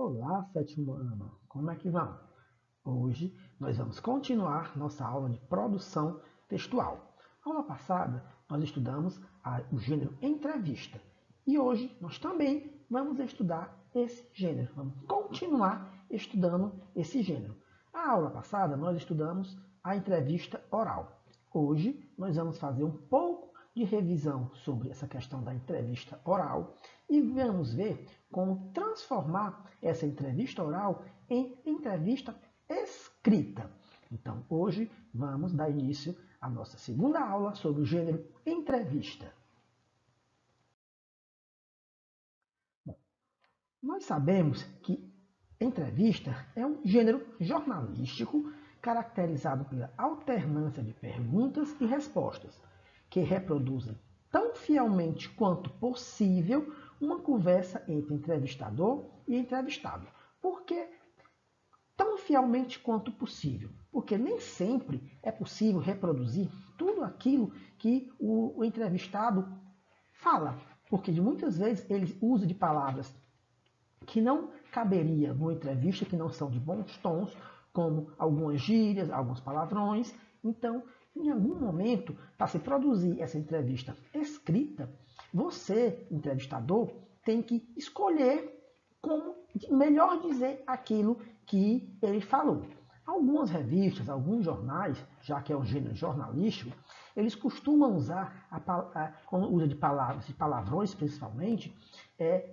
Olá, sétimo ano, como é que vão? Hoje nós vamos continuar nossa aula de produção textual. Na aula passada, nós estudamos o gênero entrevista e hoje nós também vamos estudar esse gênero. Vamos continuar estudando esse gênero. Na aula passada, nós estudamos a entrevista oral. Hoje nós vamos fazer um pouco de revisão sobre essa questão da entrevista oral e vamos ver como transformar essa entrevista oral em entrevista escrita. Então, hoje vamos dar início à nossa segunda aula sobre o gênero entrevista. Bom, nós sabemos que entrevista é um gênero jornalístico caracterizado pela alternância de perguntas e respostas, que reproduzem tão fielmente quanto possível uma conversa entre entrevistador e entrevistado. Por que tão fielmente quanto possível? Porque nem sempre é possível reproduzir tudo aquilo que o entrevistado fala, porque muitas vezes ele usa de palavras que não caberia numa entrevista, que não são de bons tons, como algumas gírias, alguns palavrões. Então, em algum momento, para se produzir essa entrevista escrita, você, entrevistador, tem que escolher como melhor dizer aquilo que ele falou. Algumas revistas, alguns jornais, já que é um gênero jornalístico, eles costumam usar, quando usa de palavras e palavrões principalmente,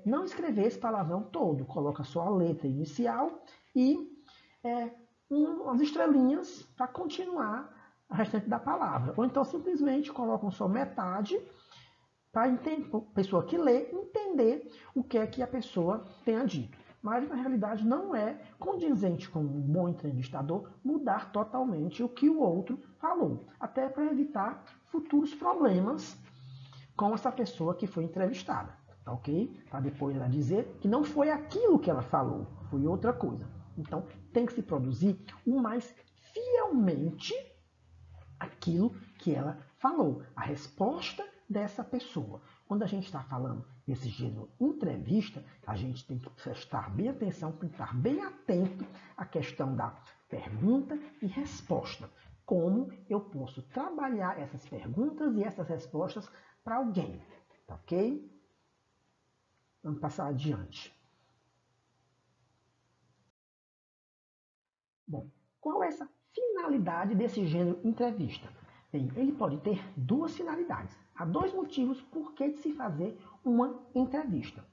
não escrever esse palavrão todo, coloca só a letra inicial e umas estrelinhas para continuar o restante da palavra. Ou então simplesmente colocam só metade para a pessoa que lê entender o que é que a pessoa tenha dito. Mas, na realidade, não é condizente com um bom entrevistador mudar totalmente o que o outro falou, até para evitar futuros problemas com essa pessoa que foi entrevistada, tá ok? Para depois ela dizer que não foi aquilo que ela falou, foi outra coisa. Então, tem que se produzir o mais fielmente aquilo que ela falou, a resposta dessa pessoa. Quando a gente está falando desse gênero entrevista, a gente tem que prestar bem atenção, tem que estar bem atento à questão da pergunta e resposta. Como eu posso trabalhar essas perguntas e essas respostas para alguém, tá ok? Vamos passar adiante. Bom, qual é essa finalidade desse gênero entrevista? Bem, ele pode ter duas finalidades. Há dois motivos por que de se fazer uma entrevista.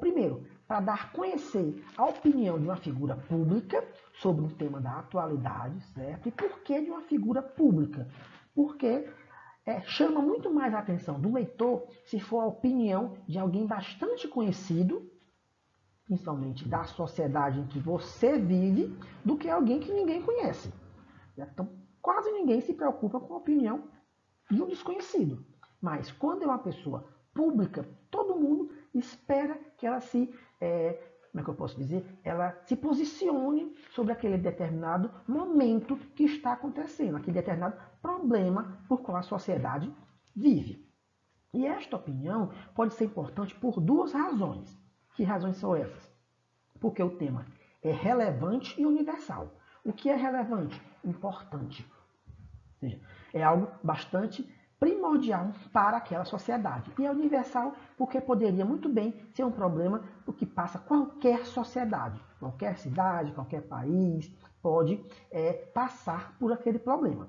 Primeiro, para dar a conhecer a opinião de uma figura pública sobre um tema da atualidade, certo? E por que de uma figura pública? Porque chama muito mais a atenção do leitor se for a opinião de alguém bastante conhecido, principalmente da sociedade em que você vive, do que alguém que ninguém conhece. Então, quase ninguém se preocupa com a opinião de um desconhecido. Mas quando é uma pessoa pública, todo mundo espera que ela como é que eu posso dizer? Ela se posicione sobre aquele determinado momento que está acontecendo, aquele determinado problema por qual a sociedade vive. E esta opinião pode ser importante por duas razões. Que razões são essas? Porque o tema é relevante e universal. O que é relevante? Importante. Ou seja, é algo bastante primordial para aquela sociedade. E é universal porque poderia muito bem ser um problema do que passa qualquer sociedade. Qualquer cidade, qualquer país pode passar por aquele problema.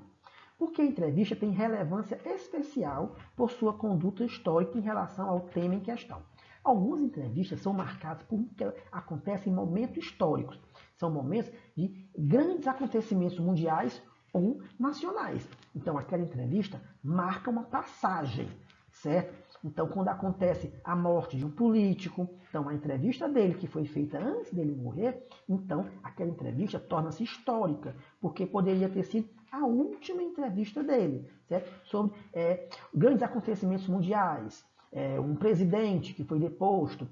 Porque a entrevista tem relevância especial por sua conduta histórica em relação ao tema em questão. Algumas entrevistas são marcadas por que acontecem em momentos históricos. São momentos de grandes acontecimentos mundiais ou nacionais. Então, aquela entrevista marca uma passagem, certo? Então, quando acontece a morte de um político, então a entrevista dele, que foi feita antes dele morrer, então aquela entrevista torna-se histórica, porque poderia ter sido a última entrevista dele, certo? Sobre grandes acontecimentos mundiais, um presidente que foi deposto,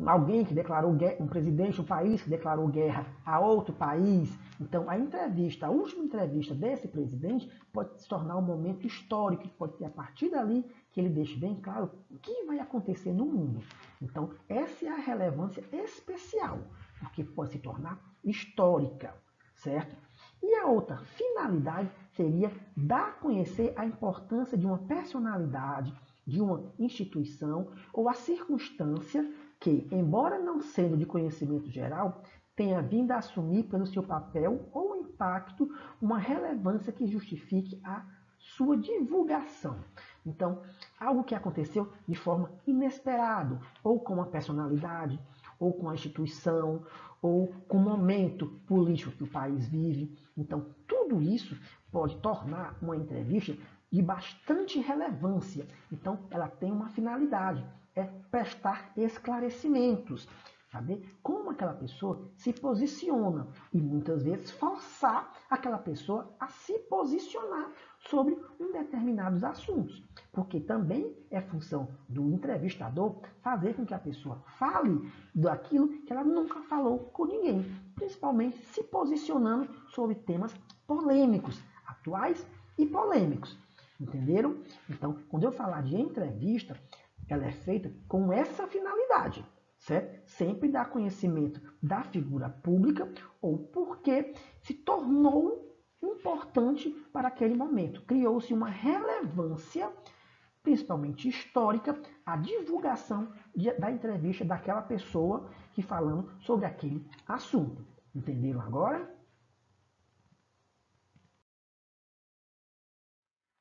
alguém que declarou guerra, um presidente, um país que declarou guerra a outro país. Então, a entrevista, a última entrevista desse presidente pode se tornar um momento histórico, pode ser a partir dali que ele deixe bem claro o que vai acontecer no mundo. Então, essa é a relevância especial, porque pode se tornar histórica, certo? E a outra finalidade seria dar a conhecer a importância de uma personalidade, de uma instituição ou a circunstância que, embora não sendo de conhecimento geral, tenha vindo a assumir pelo seu papel ou impacto uma relevância que justifique a sua divulgação. Então, algo que aconteceu de forma inesperada, ou com uma personalidade, ou com a instituição, ou com o momento político que o país vive. Então, tudo isso pode tornar uma entrevista de bastante relevância. Então, ela tem uma finalidade, é prestar esclarecimentos, saber como aquela pessoa se posiciona e muitas vezes forçar aquela pessoa a se posicionar sobre um determinados assuntos, porque também é função do entrevistador fazer com que a pessoa fale daquilo que ela nunca falou com ninguém, principalmente se posicionando sobre temas polêmicos, atuais e polêmicos. Entenderam? Então, quando eu falar de entrevista, ela é feita com essa finalidade, certo? Sempre dar conhecimento da figura pública ou porque se tornou importante para aquele momento. Criou-se uma relevância, principalmente histórica, a divulgação da entrevista daquela pessoa que falando sobre aquele assunto. Entenderam agora?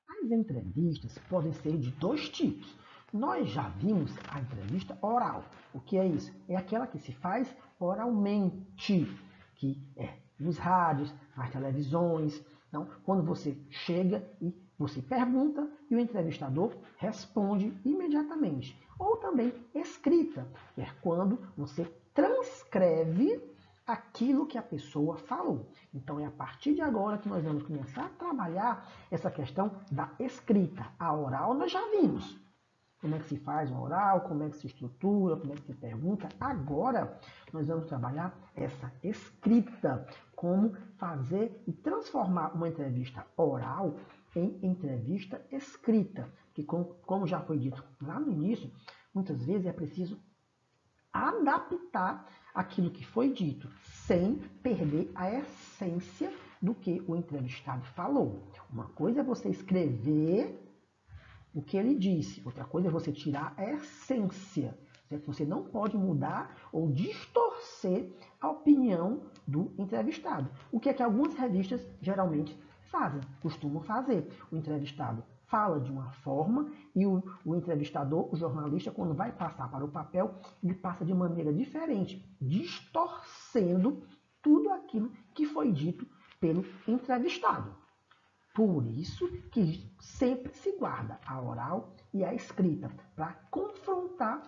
As entrevistas podem ser de dois tipos. Nós já vimos a entrevista oral. O que é isso? É aquela que se faz oralmente, que é nos rádios, nas televisões. Então, quando você chega e você pergunta e o entrevistador responde imediatamente. Ou também escrita, que é quando você transcreve aquilo que a pessoa falou. Então é a partir de agora que nós vamos começar a trabalhar essa questão da escrita. A oral nós já vimos. Como é que se faz uma oral, como é que se estrutura, como é que se pergunta. Agora nós vamos trabalhar essa escrita, como fazer e transformar uma entrevista oral em entrevista escrita. Que como já foi dito lá no início, muitas vezes é preciso adaptar aquilo que foi dito, sem perder a essência do que o entrevistado falou. Uma coisa é você escrever o que ele disse, outra coisa é você tirar a essência. Certo? Você não pode mudar ou distorcer a opinião do entrevistado. O que é que algumas revistas geralmente fazem, costumam fazer. O entrevistado fala de uma forma e o entrevistador, o jornalista, quando vai passar para o papel, ele passa de maneira diferente, distorcendo tudo aquilo que foi dito pelo entrevistado. Por isso que sempre se guarda a oral e a escrita, para confrontar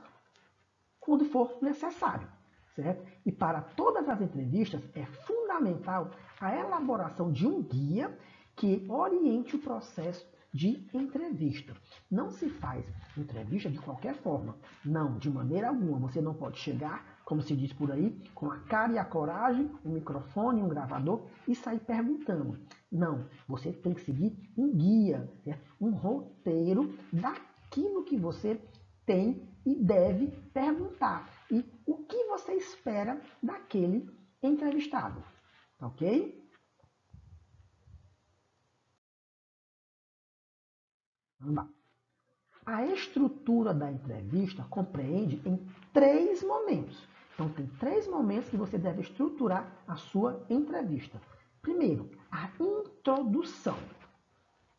quando for necessário, certo? E para todas as entrevistas é fundamental a elaboração de um guia que oriente o processo de entrevista. Não se faz entrevista de qualquer forma. Não, de maneira alguma. Você não pode chegar, como se diz por aí, com a cara e a coragem, um microfone, um gravador e sair perguntando. Não, você tem que seguir um guia, certo? Um roteiro daquilo que você tem e deve perguntar. E o que você espera daquele entrevistado. Ok? Vamos lá. A estrutura da entrevista compreende em 3 momentos. Então, tem 3 momentos que você deve estruturar a sua entrevista. Primeiro, a introdução.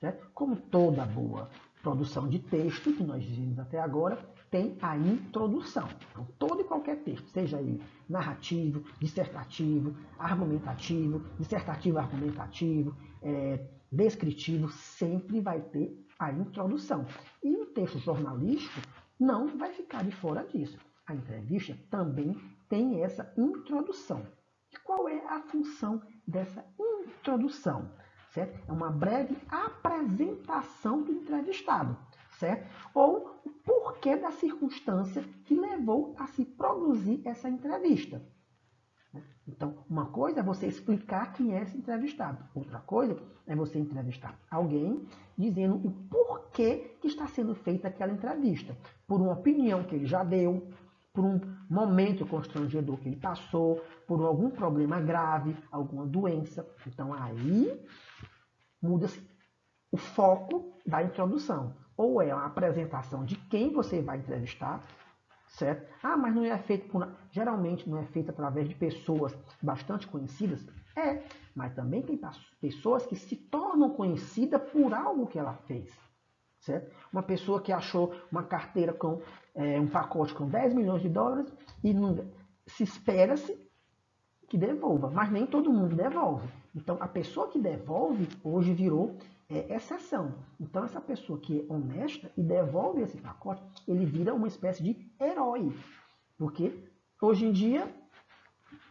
Certo? Como toda boa produção de texto que nós vimos até agora, tem a introdução. Então, todo e qualquer texto, seja ele narrativo, dissertativo, argumentativo, dissertativo argumentativo, descritivo, sempre vai ter a introdução. E o texto jornalístico não vai ficar de fora disso. A entrevista também tem essa introdução. E qual é a função dessa introdução? Certo? É uma breve apresentação do entrevistado, certo? Ou o porquê da circunstância que levou a se produzir essa entrevista. Então, uma coisa é você explicar quem é esse entrevistado. Outra coisa é você entrevistar alguém dizendo o porquê que está sendo feita aquela entrevista. Por uma opinião que ele já deu, por um momento constrangedor que ele passou, por algum problema grave, alguma doença. Então, aí muda-se o foco da introdução. Ou é a apresentação de quem você vai entrevistar, certo? Ah, mas não é feito por... Geralmente não é feito através de pessoas bastante conhecidas. É, mas também tem pessoas que se tornam conhecidas por algo que ela fez. Certo? Uma pessoa que achou uma carteira com um pacote com 10 milhões de dólares e não, se espera-se que devolva, mas nem todo mundo devolve. Então, a pessoa que devolve hoje virou exceção. Então, essa pessoa que é honesta e devolve esse pacote, ele vira uma espécie de herói. Porque hoje em dia,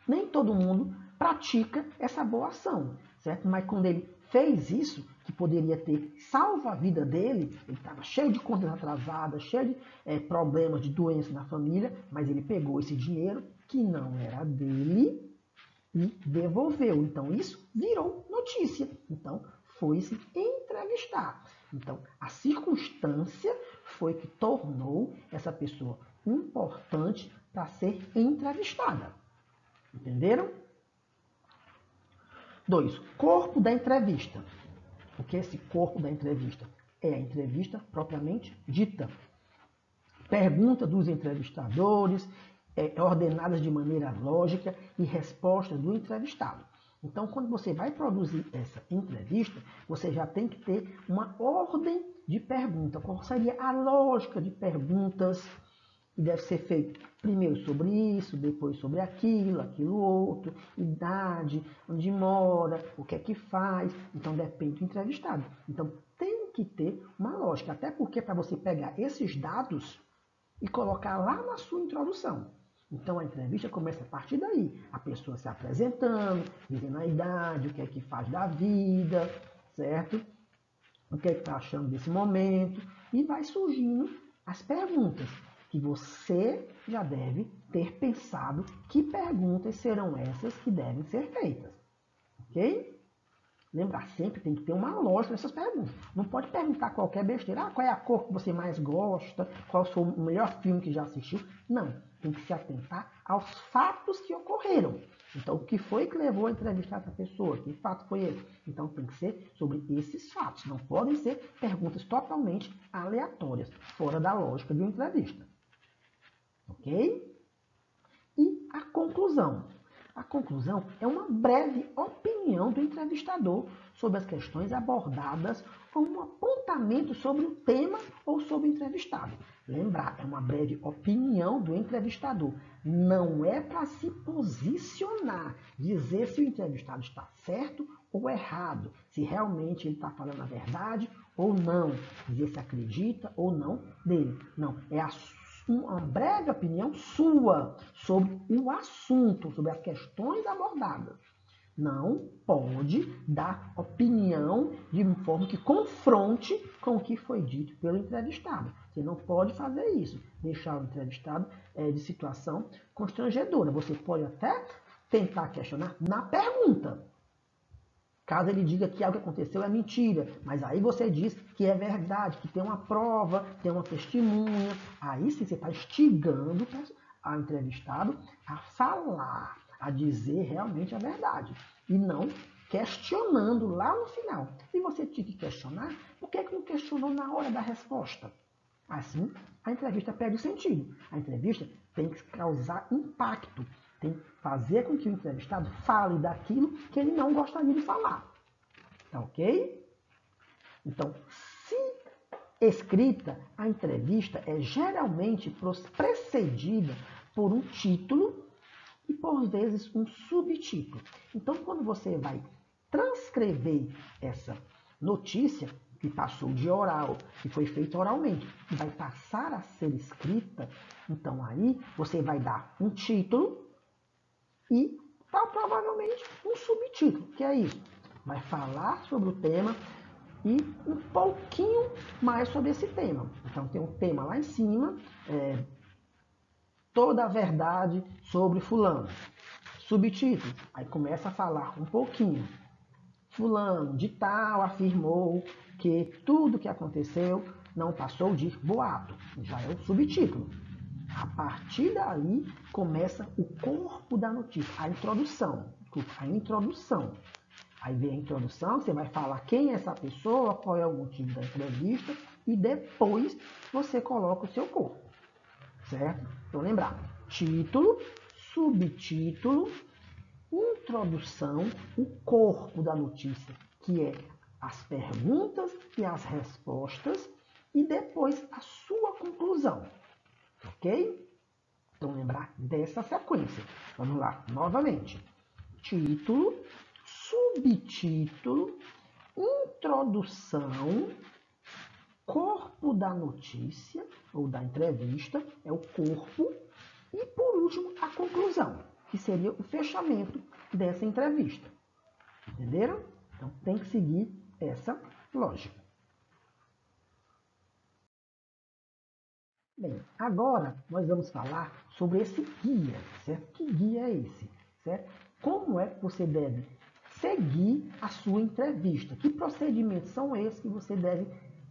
nem todo mundo pratica essa boa ação, certo? Mas quando ele fez isso, que poderia ter salvo a vida dele, ele estava cheio de contas atrasadas, cheio de problemas de doença na família, mas ele pegou esse dinheiro que não era dele e devolveu. Então isso virou notícia. Então foi se entrevistar. Então a circunstância foi que tornou essa pessoa importante para ser entrevistada. Entenderam? 2. Corpo da entrevista. O que é esse corpo da entrevista? É a entrevista propriamente dita. Pergunta dos entrevistadores, ordenadas de maneira lógica e respostas do entrevistado. Então, quando você vai produzir essa entrevista, você já tem que ter uma ordem de pergunta. Qual seria a lógica de perguntas? E deve ser feito primeiro sobre isso, depois sobre aquilo, aquilo outro, idade, onde mora, o que é que faz. Então depende do entrevistado. Então tem que ter uma lógica, até porque para você pegar esses dados e colocar lá na sua introdução. Então a entrevista começa a partir daí, a pessoa se apresentando, dizendo a idade, o que é que faz da vida, certo? O que é que está achando desse momento, e vai surgindo as perguntas, que você já deve ter pensado que perguntas serão essas que devem ser feitas, ok? Lembrar, sempre tem que ter uma lógica nessas perguntas. Não pode perguntar qualquer besteira. Ah, qual é a cor que você mais gosta? Qual foi o melhor filme que já assistiu? Não, tem que se atentar aos fatos que ocorreram. Então, o que foi que levou a entrevistar essa pessoa? Que fato foi esse? Então, tem que ser sobre esses fatos. Não podem ser perguntas totalmente aleatórias, fora da lógica de uma entrevista. Ok? E a conclusão. A conclusão é uma breve opinião do entrevistador sobre as questões abordadas com um apontamento sobre o tema ou sobre o entrevistado. Lembrar, é uma breve opinião do entrevistador. Não é para se posicionar, dizer se o entrevistado está certo ou errado, se realmente ele está falando a verdade ou não, dizer se acredita ou não dele. Não, é uma breve opinião sua sobre o assunto, sobre as questões abordadas. Não pode dar opinião de forma que confronte com o que foi dito pelo entrevistado. Você não pode fazer isso, deixar o entrevistado de situação constrangedora. Você pode até tentar questionar na pergunta. Caso ele diga que algo que aconteceu é mentira, mas aí você diz que é verdade, que tem uma prova, tem uma testemunha, aí sim você está instigando o entrevistado a falar, a dizer realmente a verdade, e não questionando lá no final. Se você tinha que questionar, por que não questionou na hora da resposta? Assim, a entrevista perde o sentido. A entrevista tem que causar impacto. Tem que fazer com que o entrevistado fale daquilo que ele não gostaria de falar. Tá ok? Então, se escrita, a entrevista é geralmente precedida por um título e, por vezes, um subtítulo. Então, quando você vai transcrever essa notícia que passou de oral, que foi feita oralmente, e vai passar a ser escrita, então aí você vai dar um título e provavelmente um subtítulo, que é isso. Vai falar sobre o tema e um pouquinho mais sobre esse tema. Então tem um tema lá em cima, toda a verdade sobre fulano. Subtítulo, aí começa a falar um pouquinho. Fulano de tal afirmou que tudo que aconteceu não passou de boato. Já é o subtítulo. A partir daí começa o corpo da notícia, a introdução. Aí vem a introdução, você vai falar quem é essa pessoa, qual é o motivo da entrevista e depois você coloca o seu corpo, certo? Então lembrar, título, subtítulo, introdução, o corpo da notícia, que é as perguntas e as respostas e depois a sua conclusão, ok? Então lembrar dessa sequência. Vamos lá, novamente. Título, subtítulo, introdução, corpo da notícia ou da entrevista, é o corpo, e por último a conclusão, que seria o fechamento dessa entrevista. Entenderam? Então tem que seguir essa lógica. Bem, agora nós vamos falar sobre esse guia, certo? Que guia é esse, certo? Como é que você deve seguir a sua entrevista? Que procedimentos são esses que você deve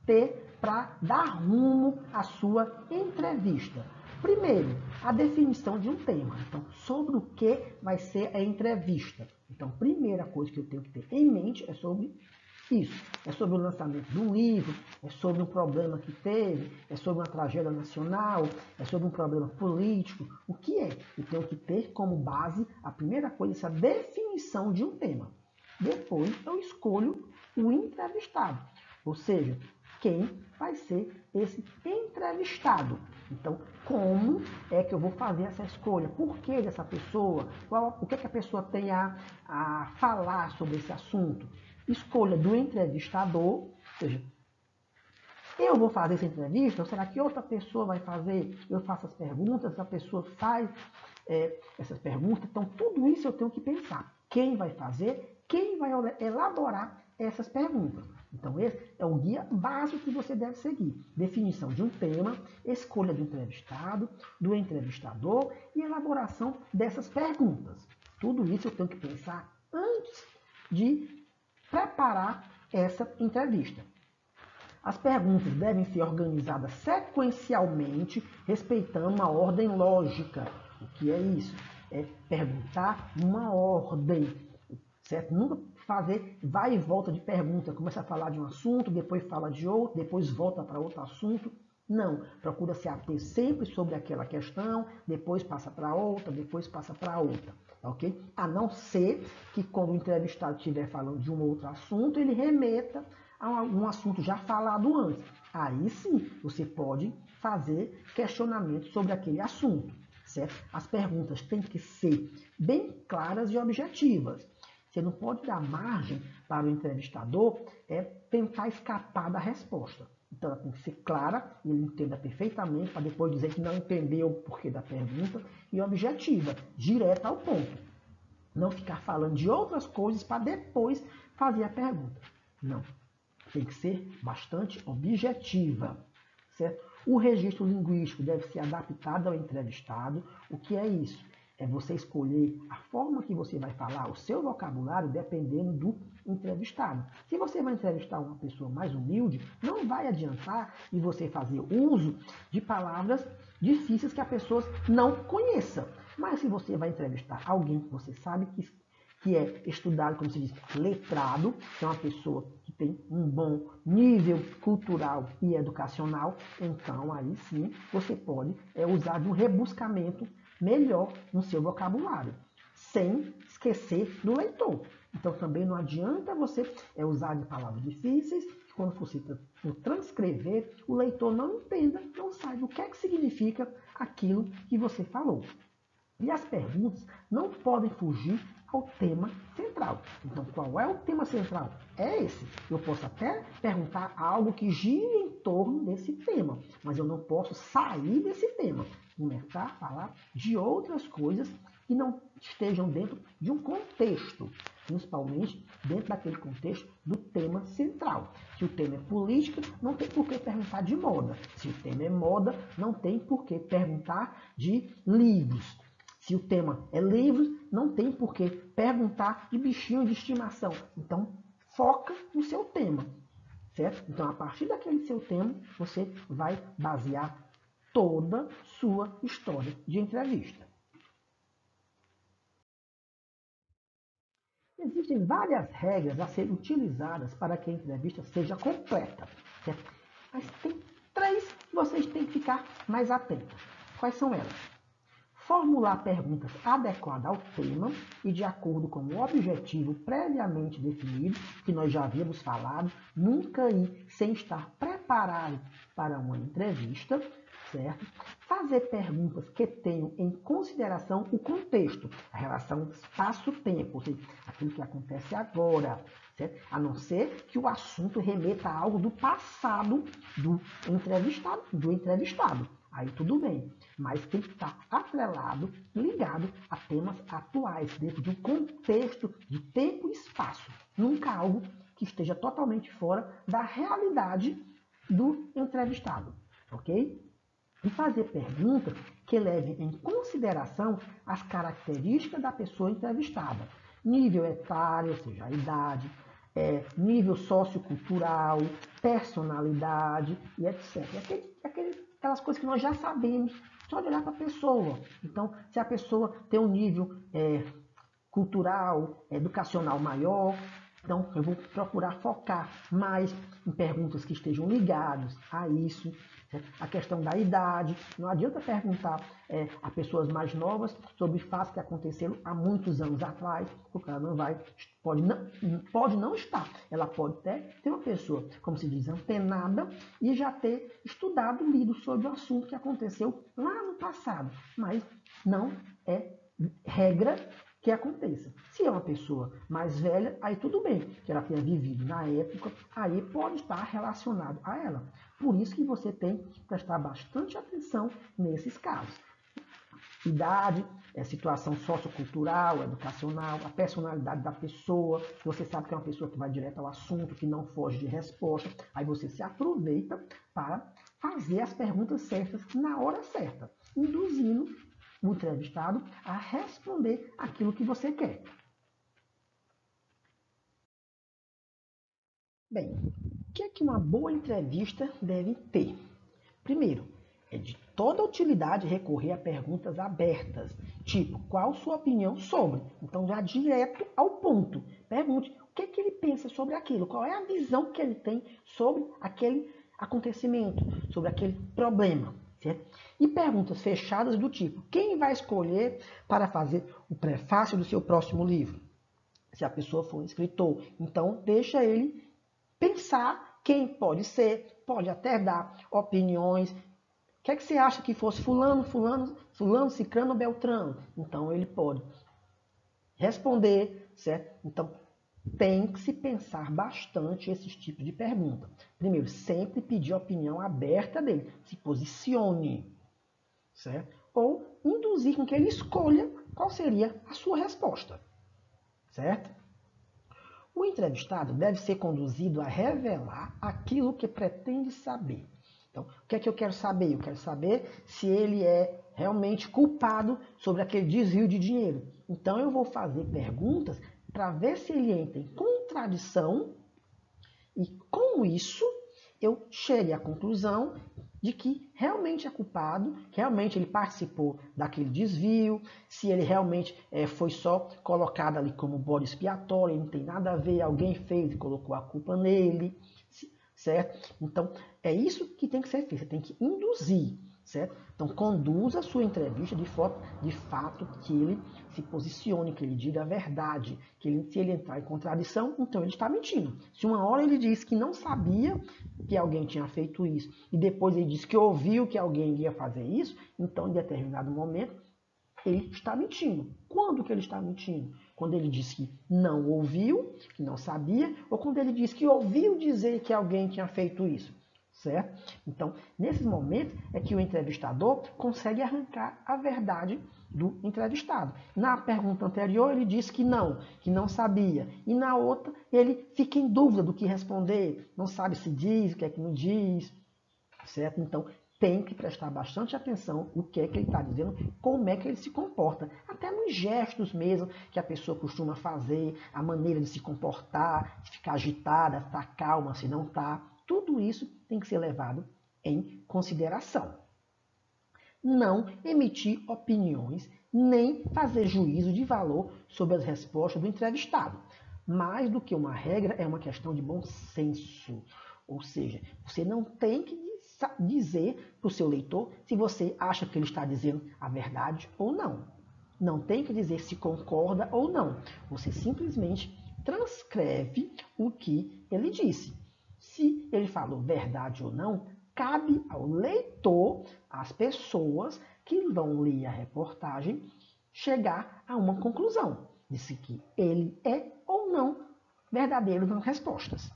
ter para dar rumo à sua entrevista? Primeiro, a definição de um tema. Então, sobre o que vai ser a entrevista? Então, primeira coisa que eu tenho que ter em mente é sobre isso. É sobre o lançamento de um livro, é sobre um problema que teve, é sobre uma tragédia nacional, é sobre um problema político. O que é? Eu tenho que ter como base, a primeira coisa, essa definição de um tema. Depois eu escolho o entrevistado, ou seja, quem vai ser esse entrevistado. Então, como é que eu vou fazer essa escolha? Por que dessa pessoa? O que é que a pessoa tem a falar sobre esse assunto? Escolha do entrevistador, ou seja, eu vou fazer essa entrevista, ou será que outra pessoa vai fazer? Eu faço as perguntas, essa pessoa faz essas perguntas. Então, tudo isso eu tenho que pensar. Quem vai fazer? Quem vai elaborar essas perguntas? Então, esse é o guia básico que você deve seguir. Definição de um tema, escolha do entrevistado, do entrevistador e elaboração dessas perguntas. Tudo isso eu tenho que pensar antes de preparar essa entrevista. As perguntas devem ser organizadas sequencialmente, respeitando uma ordem lógica. O que é isso? É perguntar uma ordem, certo? Nunca fazer vai e volta de pergunta. Começa a falar de um assunto, depois fala de outro, depois volta para outro assunto. Não, procura se ater sempre sobre aquela questão, depois passa para outra, depois passa para outra, ok? A não ser que quando o entrevistado estiver falando de um outro assunto, ele remeta a um assunto já falado antes. Aí sim, você pode fazer questionamentos sobre aquele assunto, certo? As perguntas têm que ser bem claras e objetivas. Você não pode dar margem para o entrevistador tentar escapar da resposta. Então, ela tem que ser clara, e ele entenda perfeitamente, para depois dizer que não entendeu o porquê da pergunta, e objetiva, direta ao ponto. Não ficar falando de outras coisas para depois fazer a pergunta. Não. Tem que ser bastante objetiva, certo? O registro linguístico deve ser adaptado ao entrevistado. O que é isso? É você escolher a forma que você vai falar, o seu vocabulário, dependendo do entrevistado. Se você vai entrevistar uma pessoa mais humilde, não vai adiantar de você fazer uso de palavras difíceis que a pessoa não conheça. Mas se você vai entrevistar alguém que você sabe que é estudado, como se diz, letrado, que é uma pessoa que tem um bom nível cultural e educacional, então aí sim você pode usar de um rebuscamento melhor no seu vocabulário, sem esquecer do leitor. Então também não adianta você usar de palavras difíceis, que quando você for transcrever, o leitor não entenda, não saiba o que é que significa aquilo que você falou. E as perguntas não podem fugir ao tema central. Então, qual é o tema central? É esse. Eu posso até perguntar algo que gira em torno desse tema, mas eu não posso sair desse tema. começar a falar de outras coisas que não estejam dentro de um contexto, principalmente dentro daquele contexto do tema central. Se o tema é política, não tem por que perguntar de moda. Se o tema é moda, não tem por que perguntar de livros. Se o tema é livros, não tem por que perguntar de bichinho de estimação. Então, foca no seu tema, certo? Então, a partir daquele seu tema, você vai basear toda sua história de entrevista. Existem várias regras a serem utilizadas para que a entrevista seja completa, certo? Mas tem 3 que vocês têm que ficar mais atentos. Quais são elas? Formular perguntas adequadas ao tema e de acordo com o objetivo previamente definido, que nós já havíamos falado, nunca ir sem estar preparado para uma entrevista, certo? Fazer perguntas que tenham em consideração o contexto, a relação espaço-tempo, ou seja, aquilo que acontece agora, certo? A não ser que o assunto remeta a algo do passado do entrevistado. Aí tudo bem, mas tem que estar atrelado, ligado a temas atuais, dentro de um contexto de tempo e espaço. Nunca algo que esteja totalmente fora da realidade do entrevistado, ok? E fazer perguntas que levem em consideração as características da pessoa entrevistada. Nível etário, ou seja, a idade, nível sociocultural, personalidade e etc. Aquelas coisas que nós já sabemos, só de olhar para a pessoa. Então, se a pessoa tem um nível cultural, educacional maior, então eu vou procurar focar mais em perguntas que estejam ligadas a isso. A questão da idade, não adianta perguntar a pessoas mais novas sobre fatos que aconteceram há muitos anos atrás, porque ela não vai, pode não estar. Ela pode até ter uma pessoa, como se diz, antenada e já ter estudado, lido sobre o assunto que aconteceu lá no passado, mas não é regra que aconteça. Se é uma pessoa mais velha, aí tudo bem, que ela tenha vivido na época, aí pode estar relacionado a ela. Por isso que você tem que prestar bastante atenção nesses casos. Idade, situação sociocultural, educacional, a personalidade da pessoa. Você sabe que é uma pessoa que vai direto ao assunto, que não foge de resposta. Aí você se aproveita para fazer as perguntas certas na hora certa, induzindo o entrevistado a responder aquilo que você quer. Bem, o que é que uma boa entrevista deve ter? Primeiro, é de toda utilidade recorrer a perguntas abertas, tipo, qual sua opinião sobre? Então, já direto ao ponto. Pergunte o que é que ele pensa sobre aquilo, qual é a visão que ele tem sobre aquele acontecimento, sobre aquele problema. Certo? E perguntas fechadas do tipo, quem vai escolher para fazer o prefácio do seu próximo livro? Se a pessoa for um escritor, então deixa ele pensar quem pode ser, pode até dar opiniões. O que é que você acha que fosse fulano, cicrano, beltrano? Então ele pode responder, certo? Então tem que se pensar bastante esses tipos de pergunta. Primeiro, sempre pedir a opinião aberta dele, se posicione, certo? Ou induzir com que ele escolha qual seria a sua resposta, certo? O entrevistado deve ser conduzido a revelar aquilo que pretende saber. Então, o que é que eu quero saber? Eu quero saber se ele é realmente culpado sobre aquele desvio de dinheiro. Então, eu vou fazer perguntas para ver se ele entra em contradição e, com isso, eu cheguei à conclusão de que realmente é culpado, que realmente ele participou daquele desvio, se ele realmente foi só colocado ali como bode expiatório, não tem nada a ver, alguém fez e colocou a culpa nele, certo? Então, é isso que tem que ser feito, você tem que induzir, certo? Então, conduza a sua entrevista de fato que ele se posicione, que ele diga a verdade, se ele entrar em contradição, então ele está mentindo. Se uma hora ele diz que não sabia que alguém tinha feito isso, e depois ele disse que ouviu que alguém ia fazer isso, então em determinado momento ele está mentindo. Quando que ele está mentindo? Quando ele diz que não ouviu, que não sabia, ou quando ele diz que ouviu dizer que alguém tinha feito isso. certo? Então, nesses momentos é que o entrevistador consegue arrancar a verdade do entrevistado. Na pergunta anterior ele disse que não sabia. E na outra ele fica em dúvida do que responder, não sabe se diz, o que é que não diz, certo? Então, tem que prestar bastante atenção o que é que ele está dizendo, como é que ele se comporta. Até nos gestos mesmo que a pessoa costuma fazer, a maneira de se comportar, de ficar agitada, estar calma se não está. Tudo isso tem que ser levado em consideração. Não emitir opiniões, nem fazer juízo de valor sobre as respostas do entrevistado. Mais do que uma regra, é uma questão de bom senso. Ou seja, você não tem que dizer para o seu leitor se você acha que ele está dizendo a verdade ou não. Não tem que dizer se concorda ou não. Você simplesmente transcreve o que ele disse. Se ele falou verdade ou não, cabe ao leitor, às pessoas que vão ler a reportagem, chegar a uma conclusão de se que ele é ou não verdadeiro nas respostas.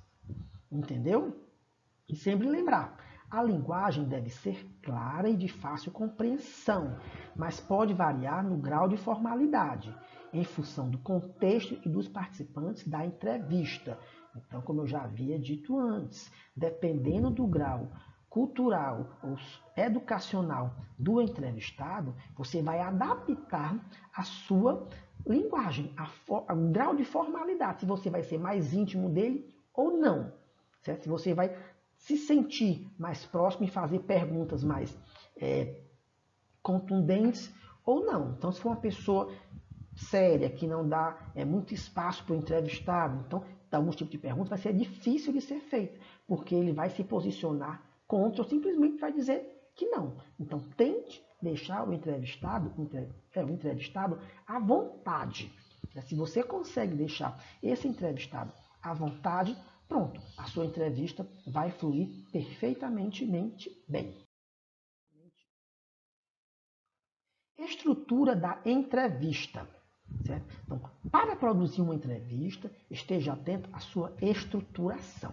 Entendeu? E sempre lembrar, a linguagem deve ser clara e de fácil compreensão, mas pode variar no grau de formalidade, em função do contexto e dos participantes da entrevista. Então, como eu já havia dito antes, dependendo do grau cultural ou educacional do entrevistado, você vai adaptar a sua linguagem, o grau de formalidade, se você vai ser mais íntimo dele ou não. Certo? Se você vai se sentir mais próximo e fazer perguntas mais contundentes ou não. Então, se for uma pessoa séria, que não dá muito espaço para o entrevistado, então, alguns tipos de perguntas vai ser difícil de ser feito, porque ele vai se posicionar contra ou simplesmente vai dizer que não. Então, tente deixar o entrevistado à vontade. Se você consegue deixar esse entrevistado à vontade, pronto, a sua entrevista vai fluir perfeitamente bem. Estrutura da entrevista. Certo? Então, para produzir uma entrevista, esteja atento à sua estruturação.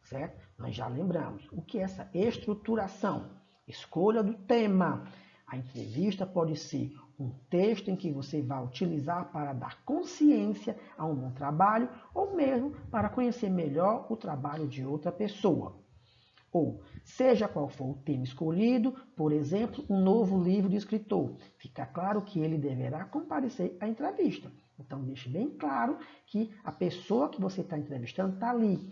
Certo? Nós já lembramos. O que é essa estruturação? Escolha do tema. A entrevista pode ser um texto em que você vai utilizar para dar consciência a um bom trabalho ou mesmo para conhecer melhor o trabalho de outra pessoa. Ou, seja qual for o tema escolhido, por exemplo, um novo livro de escritor, fica claro que ele deverá comparecer à entrevista. Então, deixe bem claro que a pessoa que você está entrevistando está ali,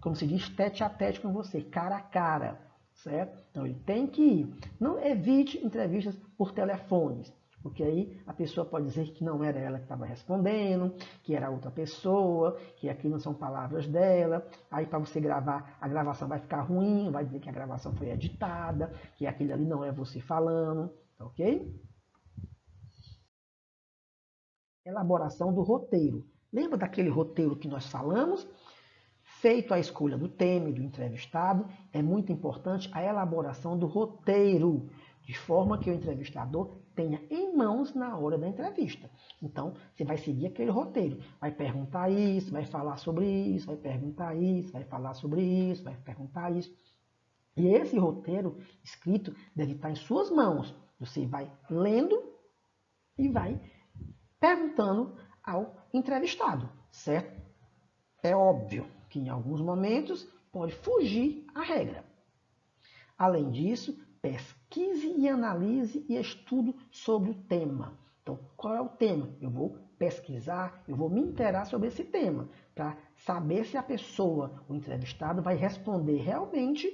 como se diz, tete a tete com você, cara a cara, certo? Então, ele tem que ir. Não evite entrevistas por telefones, porque aí a pessoa pode dizer que não era ela que estava respondendo, que era outra pessoa, que aqui não são palavras dela. Aí para você gravar, a gravação vai ficar ruim, vai dizer que a gravação foi editada, que aquele ali não é você falando, ok? Elaboração do roteiro. Lembra daquele roteiro que nós falamos? Feito a escolha do tema e do entrevistado, é muito importante a elaboração do roteiro, de forma que o entrevistador tenha em mãos na hora da entrevista. Então, você vai seguir aquele roteiro, vai perguntar isso, vai falar sobre isso, vai perguntar isso, vai falar sobre isso, vai perguntar isso. E esse roteiro escrito deve estar em suas mãos. Você vai lendo e vai perguntando ao entrevistado, certo? É óbvio que em alguns momentos pode fugir à regra. Além disso, pesquise e analise e estude sobre o tema. Então, qual é o tema? Eu vou pesquisar, eu vou me inteirar sobre esse tema, para saber se a pessoa, o entrevistado, vai responder realmente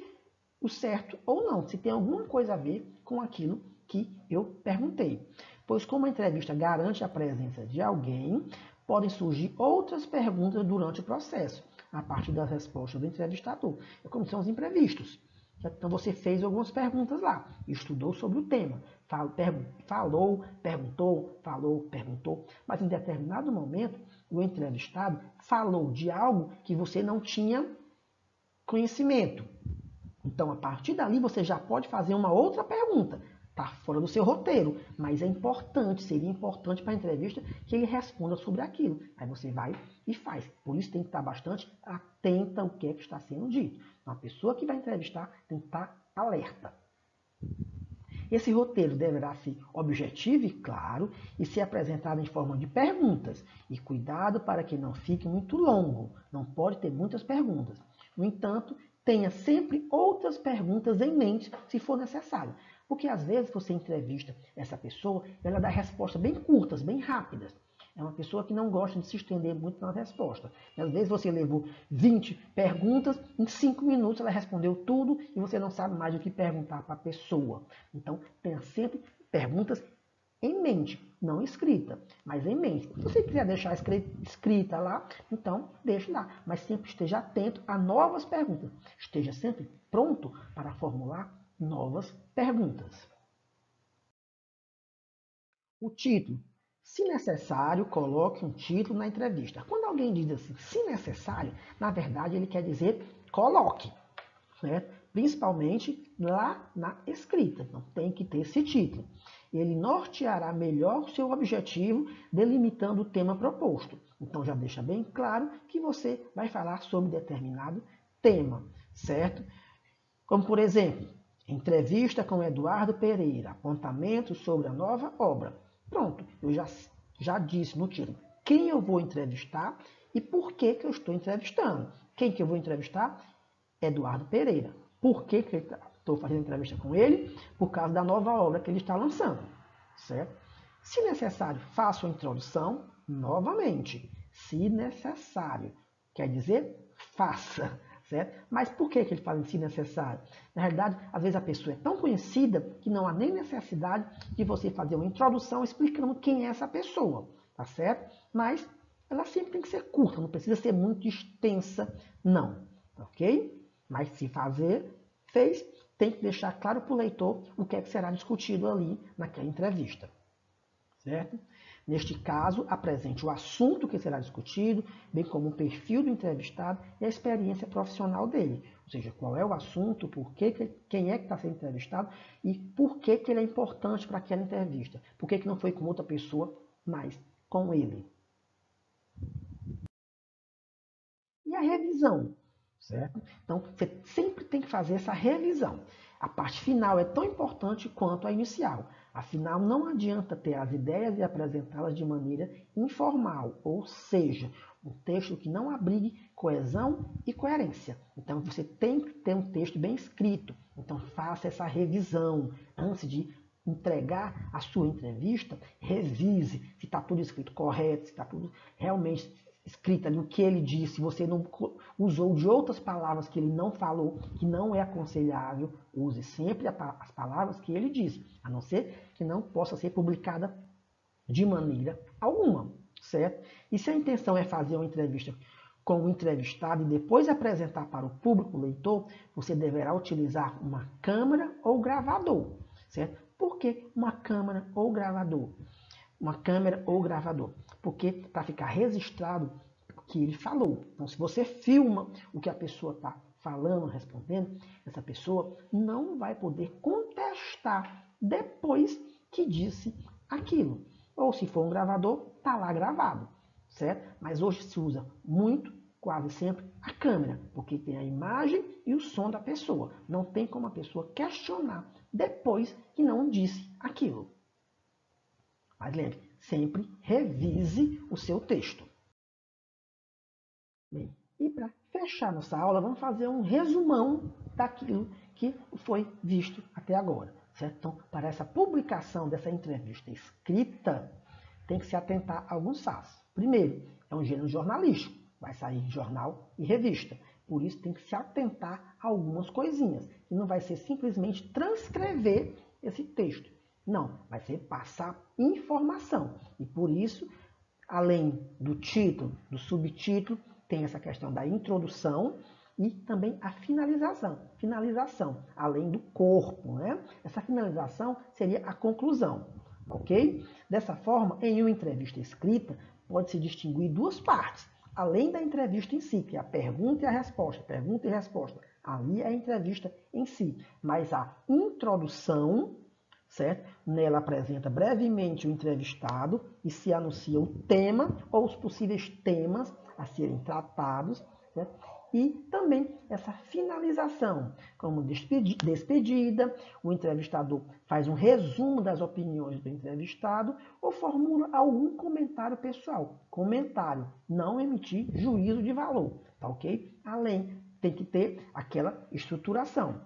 o certo ou não, se tem alguma coisa a ver com aquilo que eu perguntei. Pois como a entrevista garante a presença de alguém, podem surgir outras perguntas durante o processo, a partir das respostas do entrevistador. É como são os imprevistos. Então você fez algumas perguntas lá, estudou sobre o tema, falou, perguntou, mas em determinado momento o entrevistado falou de algo que você não tinha conhecimento. Então, a partir dali, você já pode fazer uma outra pergunta. está fora do seu roteiro, mas é importante, seria importante para a entrevista que ele responda sobre aquilo. Aí você vai e faz. Por isso tem que estar bastante atenta ao que é que está sendo dito. Então, a pessoa que vai entrevistar tem que estar alerta. Esse roteiro deverá ser objetivo e claro e ser apresentado em forma de perguntas. E cuidado para que não fique muito longo, não pode ter muitas perguntas. No entanto, tenha sempre outras perguntas em mente se for necessário. Porque às vezes você entrevista essa pessoa, ela dá respostas bem curtas, bem rápidas. É uma pessoa que não gosta de se estender muito na resposta. E às vezes você levou 20 perguntas, em 5 minutos ela respondeu tudo e você não sabe mais o que perguntar para a pessoa. Então, tenha sempre perguntas em mente, não escrita, mas em mente. Se você quiser deixar escrita lá, então deixe lá. Mas sempre esteja atento a novas perguntas. Esteja sempre pronto para formular novas perguntas. O título. Se necessário, coloque um título na entrevista. Quando alguém diz assim, se necessário, na verdade ele quer dizer coloque, né? Principalmente lá na escrita. Então tem que ter esse título. Ele norteará melhor o seu objetivo, delimitando o tema proposto. Então já deixa bem claro que você vai falar sobre determinado tema, certo? Como por exemplo, entrevista com Eduardo Pereira, apontamentos sobre a nova obra. Pronto, eu já disse no título quem eu vou entrevistar e por que eu estou entrevistando. Quem que eu vou entrevistar? Eduardo Pereira. Por que estou fazendo entrevista com ele? Por causa da nova obra que ele está lançando, certo? Se necessário, faço a introdução novamente. Se necessário, quer dizer, faça. Certo? Mas por que ele fala em si necessário? Na realidade, às vezes a pessoa é tão conhecida que não há nem necessidade de você fazer uma introdução explicando quem é essa pessoa, tá certo? Mas ela sempre tem que ser curta, não precisa ser muito extensa, não, ok? Mas se fez, tem que deixar claro para o leitor o que é que será discutido ali naquela entrevista, certo? Neste caso, apresente o assunto que será discutido, bem como o perfil do entrevistado e a experiência profissional dele. Ou seja, qual é o assunto, quem é que está sendo entrevistado e por que ele é importante para aquela entrevista. Por que não foi com outra pessoa, mas com ele. E a revisão, certo? Então, você sempre tem que fazer essa revisão. A parte final é tão importante quanto a inicial. Afinal, não adianta ter as ideias e apresentá-las de maneira informal, ou seja, um texto que não abrigue coesão e coerência. Então, você tem que ter um texto bem escrito. Então, faça essa revisão antes de entregar a sua entrevista. Revise se está tudo escrito correto, se está tudo realmente escrito ali o que ele disse, você não usou de outras palavras que ele não falou, que não é aconselhável, use sempre as palavras que ele disse, a não ser que não possa ser publicada de maneira alguma, certo? E se a intenção é fazer uma entrevista com o entrevistado e depois apresentar para o público leitor, você deverá utilizar uma câmera ou gravador, certo? Por que uma câmera ou gravador? Uma câmera ou gravador, porque para ficar registrado o que ele falou. Então, se você filma o que a pessoa está falando, respondendo, essa pessoa não vai poder contestar depois que disse aquilo. Ou se for um gravador, está lá gravado, certo? Mas hoje se usa muito, quase sempre, a câmera, porque tem a imagem e o som da pessoa. Não tem como a pessoa questionar depois que não disse aquilo. Mas lembre, sempre revise o seu texto. Bem, e para fechar nossa aula, vamos fazer um resumão daquilo que foi visto até agora. Certo? Então, para essa publicação dessa entrevista escrita, tem que se atentar a alguns fatos. Primeiro, é um gênero jornalístico, vai sair em jornal e revista. Por isso, tem que se atentar a algumas coisinhas. E não vai ser simplesmente transcrever esse texto. Não, vai ser passar informação. E por isso, além do título, do subtítulo, tem essa questão da introdução e também a finalização, além do corpo, né? Essa finalização seria a conclusão, ok? Dessa forma, em uma entrevista escrita, pode-se distinguir duas partes, além da entrevista em si, que é a pergunta e a resposta, pergunta e resposta. Ali é a entrevista em si, mas a introdução certo? Nela apresenta brevemente o entrevistado e se anuncia o tema ou os possíveis temas a serem tratados, certo? E também essa finalização, como despedida, o entrevistador faz um resumo das opiniões do entrevistado ou formula algum comentário pessoal. Comentário, não emitir juízo de valor, tá ok? Além, tem que ter aquela estruturação.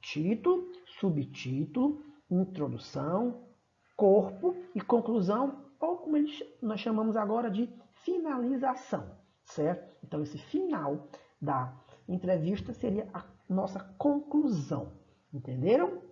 Título, subtítulo, introdução, corpo e conclusão, ou como nós chamamos agora de finalização, certo? Então, esse final da entrevista seria a nossa conclusão, entenderam?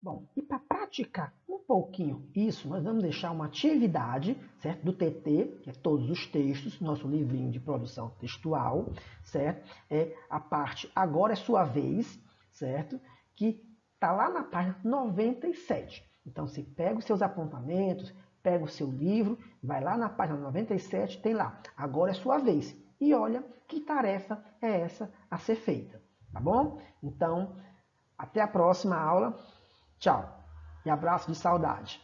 Bom, e para praticar um pouquinho isso, nós vamos deixar uma atividade, certo? Do TT, que é todos os textos, nosso livrinho de produção textual, certo? É a parte Agora é Sua Vez, certo? Que está lá na página 97. Então, você pega os seus apontamentos, pega o seu livro, vai lá na página 97, tem lá Agora é Sua Vez. E olha que tarefa é essa a ser feita, tá bom? Então, até a próxima aula. Tchau e abraço de saudade.